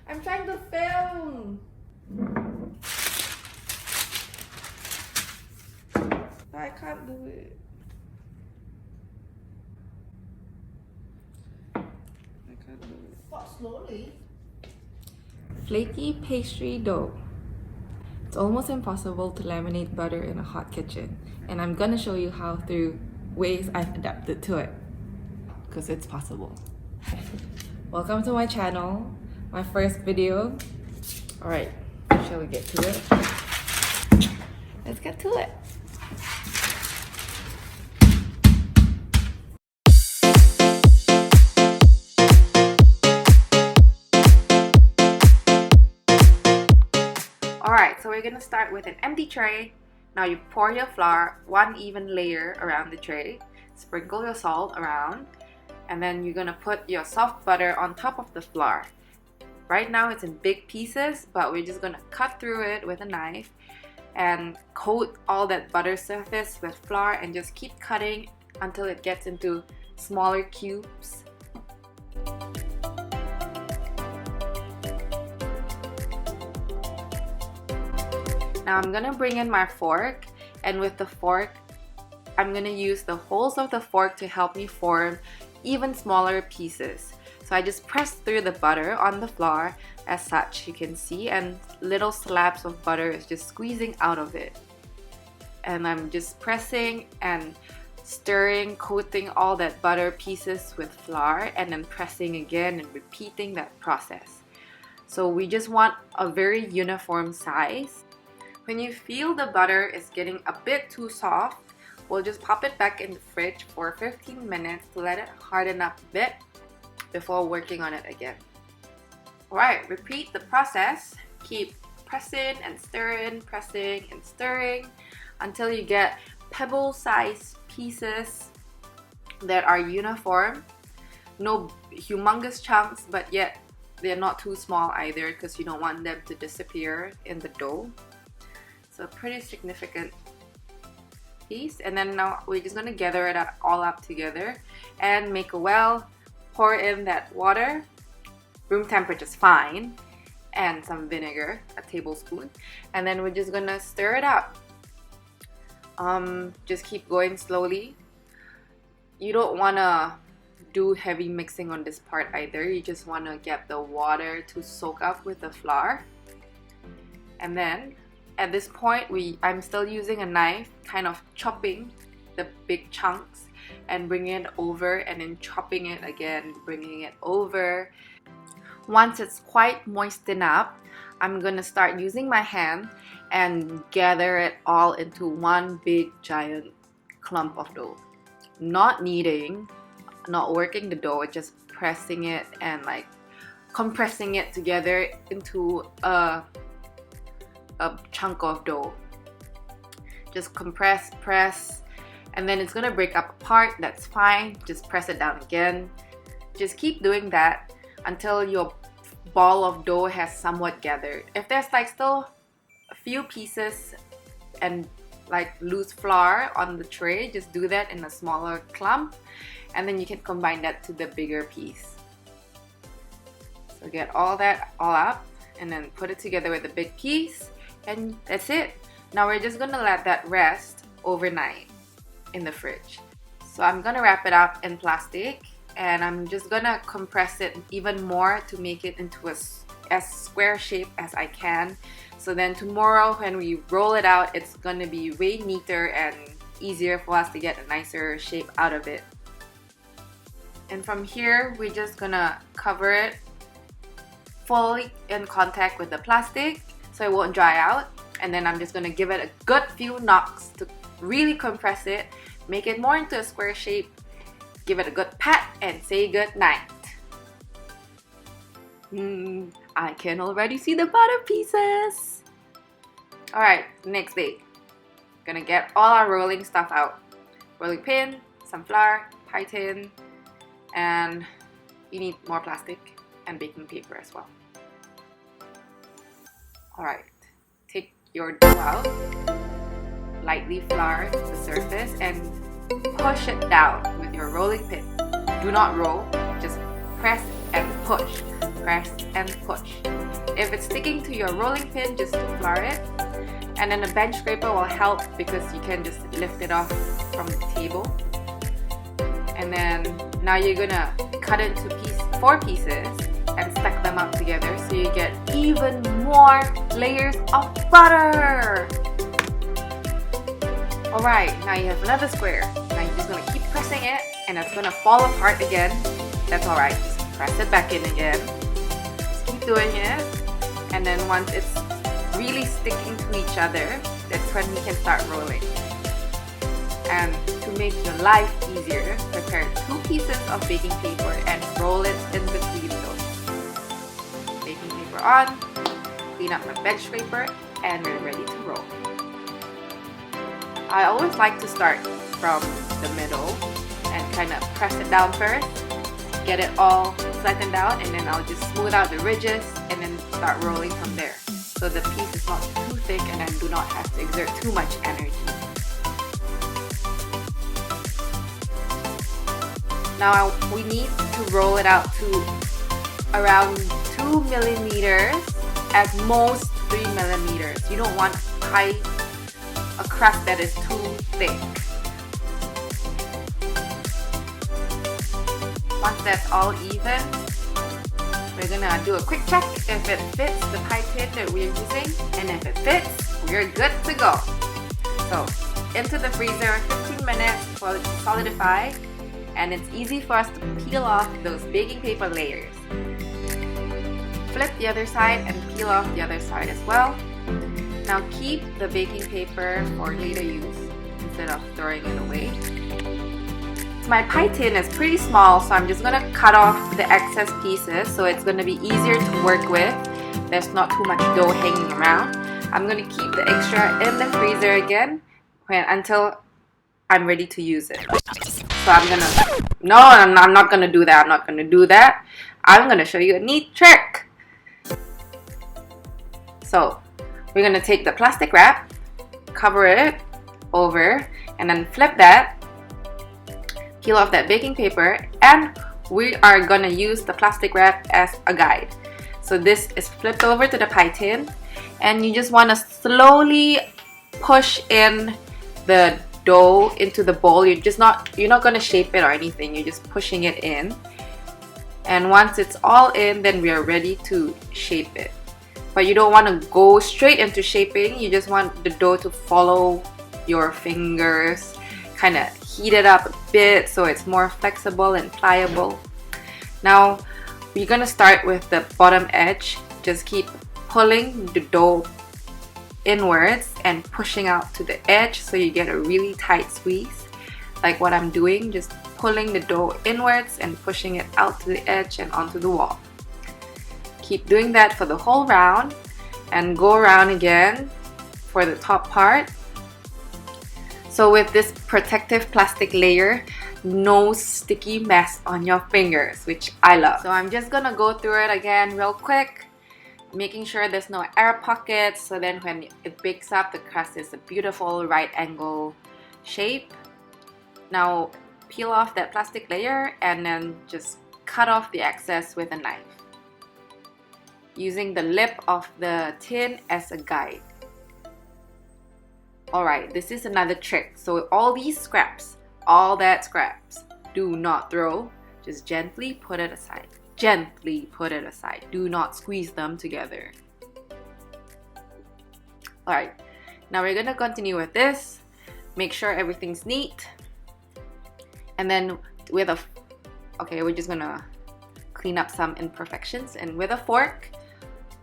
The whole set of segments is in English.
I'm trying to film. I can't do it. I can't do it. What, slowly? Flaky pastry dough. It's almost impossible to laminate butter in a hot kitchen, and I'm gonna show you how through ways I've adapted to it, because it's possible. Welcome to my channel, my first video. Alright, shall we get to it? Let's get to it. Alright, so we're gonna start with an empty tray. Now you pour your flour, one even layer around the tray. Sprinkle your salt around. And then you're gonna put your soft butter on top of the flour. Right now it's in big pieces, but we're just gonna cut through it with a knife and coat all that butter surface with flour and just keep cutting until it gets into smaller cubes. Now I'm gonna bring in my fork, and with the fork I'm gonna use the holes of the fork to help me form even smaller pieces. So I just press through the butter on the flour as such, you can see, and little slabs of butter is just squeezing out of it. And I'm just pressing and stirring, coating all that butter pieces with flour, and then pressing again and repeating that process. So we just want a very uniform size. When you feel the butter is getting a bit too soft, we'll just pop it back in the fridge for 15 minutes to let it harden up a bit before working on it again. Alright, repeat the process. Keep pressing and stirring, pressing and stirring until you get pebble-sized pieces that are uniform. No humongous chunks, but yet they're not too small either, because you don't want them to disappear in the dough. So pretty significant piece. And then now we're just going to gather it all up together and make a well. Pour in that water, room temperature is fine, and some vinegar, a tablespoon, and then we're just going to stir it up. Just keep going slowly. You don't want to do heavy mixing on this part either. You just want to get the water to soak up with the flour. And then at this point, I'm still using a knife, kind of chopping the big chunks and bringing it over, and then chopping it again, bringing it over. Once it's quite moistened up, I'm gonna start using my hand and gather it all into one big giant clump of dough. Not kneading, not working the dough, just pressing it and like compressing it together into a chunk of dough. Just compress, press, and then it's gonna break up apart. That's fine. Just press it down again. Just keep doing that until your ball of dough has somewhat gathered. If there's like still a few pieces and like loose flour on the tray, just do that in a smaller clump, and then you can combine that to the bigger piece. So get all that all up and then put it together with the big piece. And that's it. Now we're just gonna let that rest overnight in the fridge. So I'm gonna wrap it up in plastic, and I'm just gonna compress it even more to make it into as square shape as I can. So then tomorrow when we roll it out, it's gonna be way neater and easier for us to get a nicer shape out of it. And from here, we're just gonna cover it fully in contact with the plastic so it won't dry out, and then I'm just gonna give it a good few knocks to really compress it, make it more into a square shape, give it a good pat, and say good night. I can already see the butter pieces. Alright, next day, gonna get all our rolling stuff out. Rolling pin, some flour, pie tin, and you need more plastic and baking paper as well. Alright, take your dough out, lightly flour the surface, and push it down with your rolling pin. Do not roll, just press and push. press and push. If it's sticking to your rolling pin, just flour it. And then a bench scraper will help because you can just lift it off from the table. And then now you're gonna cut it into 4 pieces and stack them up together so you get even more layers of butter. Alright, now you have another square. Now you're just gonna keep pressing it and it's gonna fall apart again. That's alright, just press it back in again. Just keep doing it. And then once it's really sticking to each other, that's when we can start rolling. And to make your life easier, prepare 2 pieces of baking paper and roll it in between those. Baking paper on, clean up my bench scraper, and we're ready to roll. I always like to start from the middle and kind of press it down first, get it all flattened out, and then I'll just smooth out the ridges and then start rolling from there. So the piece is not too thick and I do not have to exert too much energy. Now we need to roll it out to around 2 millimeters, at most 3 millimeters. You don't want a crust that is too thick. Once that's all even, we're gonna do a quick check if it fits the pie tin that we're using, and if it fits, we're good to go. So into the freezer 15 minutes for it to solidify, and it's easy for us to peel off those baking paper layers. Flip the other side and peel off the other side as well. Now keep the baking paper for later use instead of throwing it away. My pie tin is pretty small, so I'm just going to cut off the excess pieces so it's going to be easier to work with. There's not too much dough hanging around. I'm going to keep the extra in the freezer again until I'm ready to use it. So I'm not going to do that. I'm not going to do that. I'm going to show you a neat trick. So we're going to take the plastic wrap, cover it over, and then flip that. Peel off that baking paper, and we are gonna use the plastic wrap as a guide. So this is flipped over to the pie tin, and you just want to slowly push in the dough into the bowl. You're not gonna shape it or anything. You're just pushing it in, and once it's all in, then we are ready to shape it. But you don't want to go straight into shaping. You just want the dough to follow your fingers, kind of heat it up a bit so it's more flexible and pliable. Now we're gonna start with the bottom edge. Just keep pulling the dough inwards and pushing out to the edge so you get a really tight squeeze, like what I'm doing, just pulling the dough inwards and pushing it out to the edge and onto the wall. Keep doing that for the whole round, and go around again for the top part. So with this protective plastic layer, no sticky mess on your fingers, which I love. So I'm just gonna go through it again real quick, making sure there's no air pockets, so then when it bakes up, the crust is a beautiful right angle shape. Now peel off that plastic layer and then just cut off the excess with a knife, using the lip of the tin as a guide. Alright, this is another trick. So all these scraps, all that scraps, do not throw. Just gently put it aside. Gently put it aside. Do not squeeze them together. Alright, now we're gonna continue with this. Make sure everything's neat. And then with a... Okay, we're just gonna clean up some imperfections. And with a fork,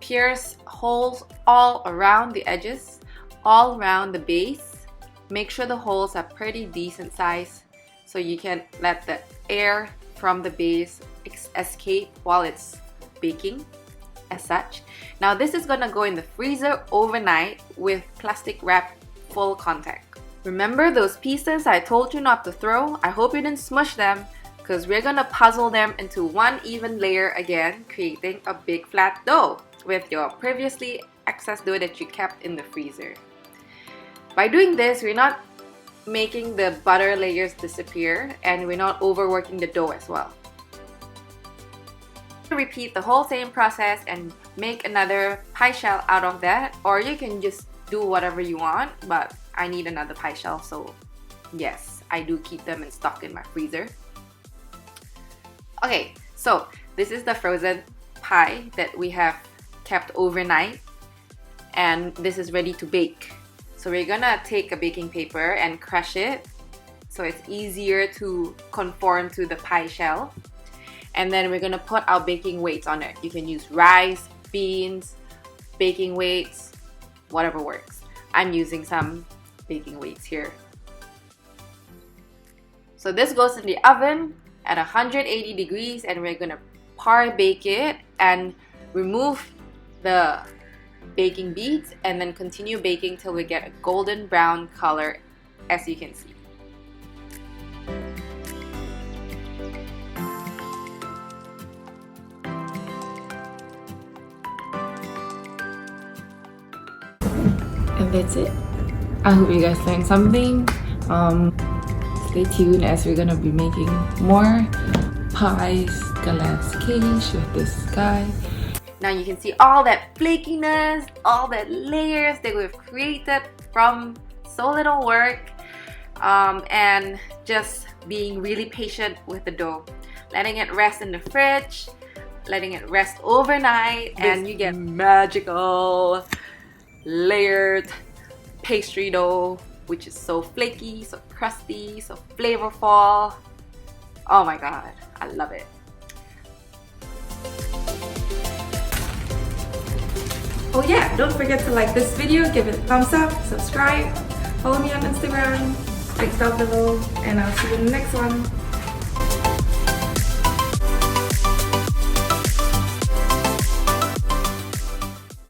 pierce holes all around the edges, all around the base. Make sure the holes are pretty decent size so you can let the air from the base escape while it's baking as such. Now this is gonna go in the freezer overnight with plastic wrap full contact. Remember those pieces I told you not to throw? I hope you didn't smush them, because we're gonna puzzle them into one even layer again, creating a big flat dough with your previously excess dough that you kept in the freezer. By doing this, we're not making the butter layers disappear, and we're not overworking the dough as well. Repeat the whole same process and make another pie shell out of that, or you can just do whatever you want, but I need another pie shell, so yes, I do keep them in stock in my freezer. Okay, so this is the frozen pie that we have kept overnight, and this is ready to bake. So we're gonna take a baking paper and crush it so it's easier to conform to the pie shell. And then we're gonna put our baking weights on it. You can use rice, beans, baking weights, whatever works. I'm using some baking weights here. So this goes in the oven at 180 degrees, and we're gonna par bake it and remove the baking beads, and then continue baking till we get a golden brown color, as you can see. And that's it. I hope you guys learned something. Stay tuned as we're gonna be making more pies, galettes, quiche with this guy. Now you can see all that flakiness, all that layers that we've created from so little work, and just being really patient with the dough. Letting it rest in the fridge, letting it rest overnight, and you get magical layered pastry dough, which is so flaky, so crusty, so flavorful. Oh my god, I love it. Oh yeah, don't forget to like this video, give it a thumbs up, subscribe, follow me on Instagram, links down below, and I'll see you in the next one.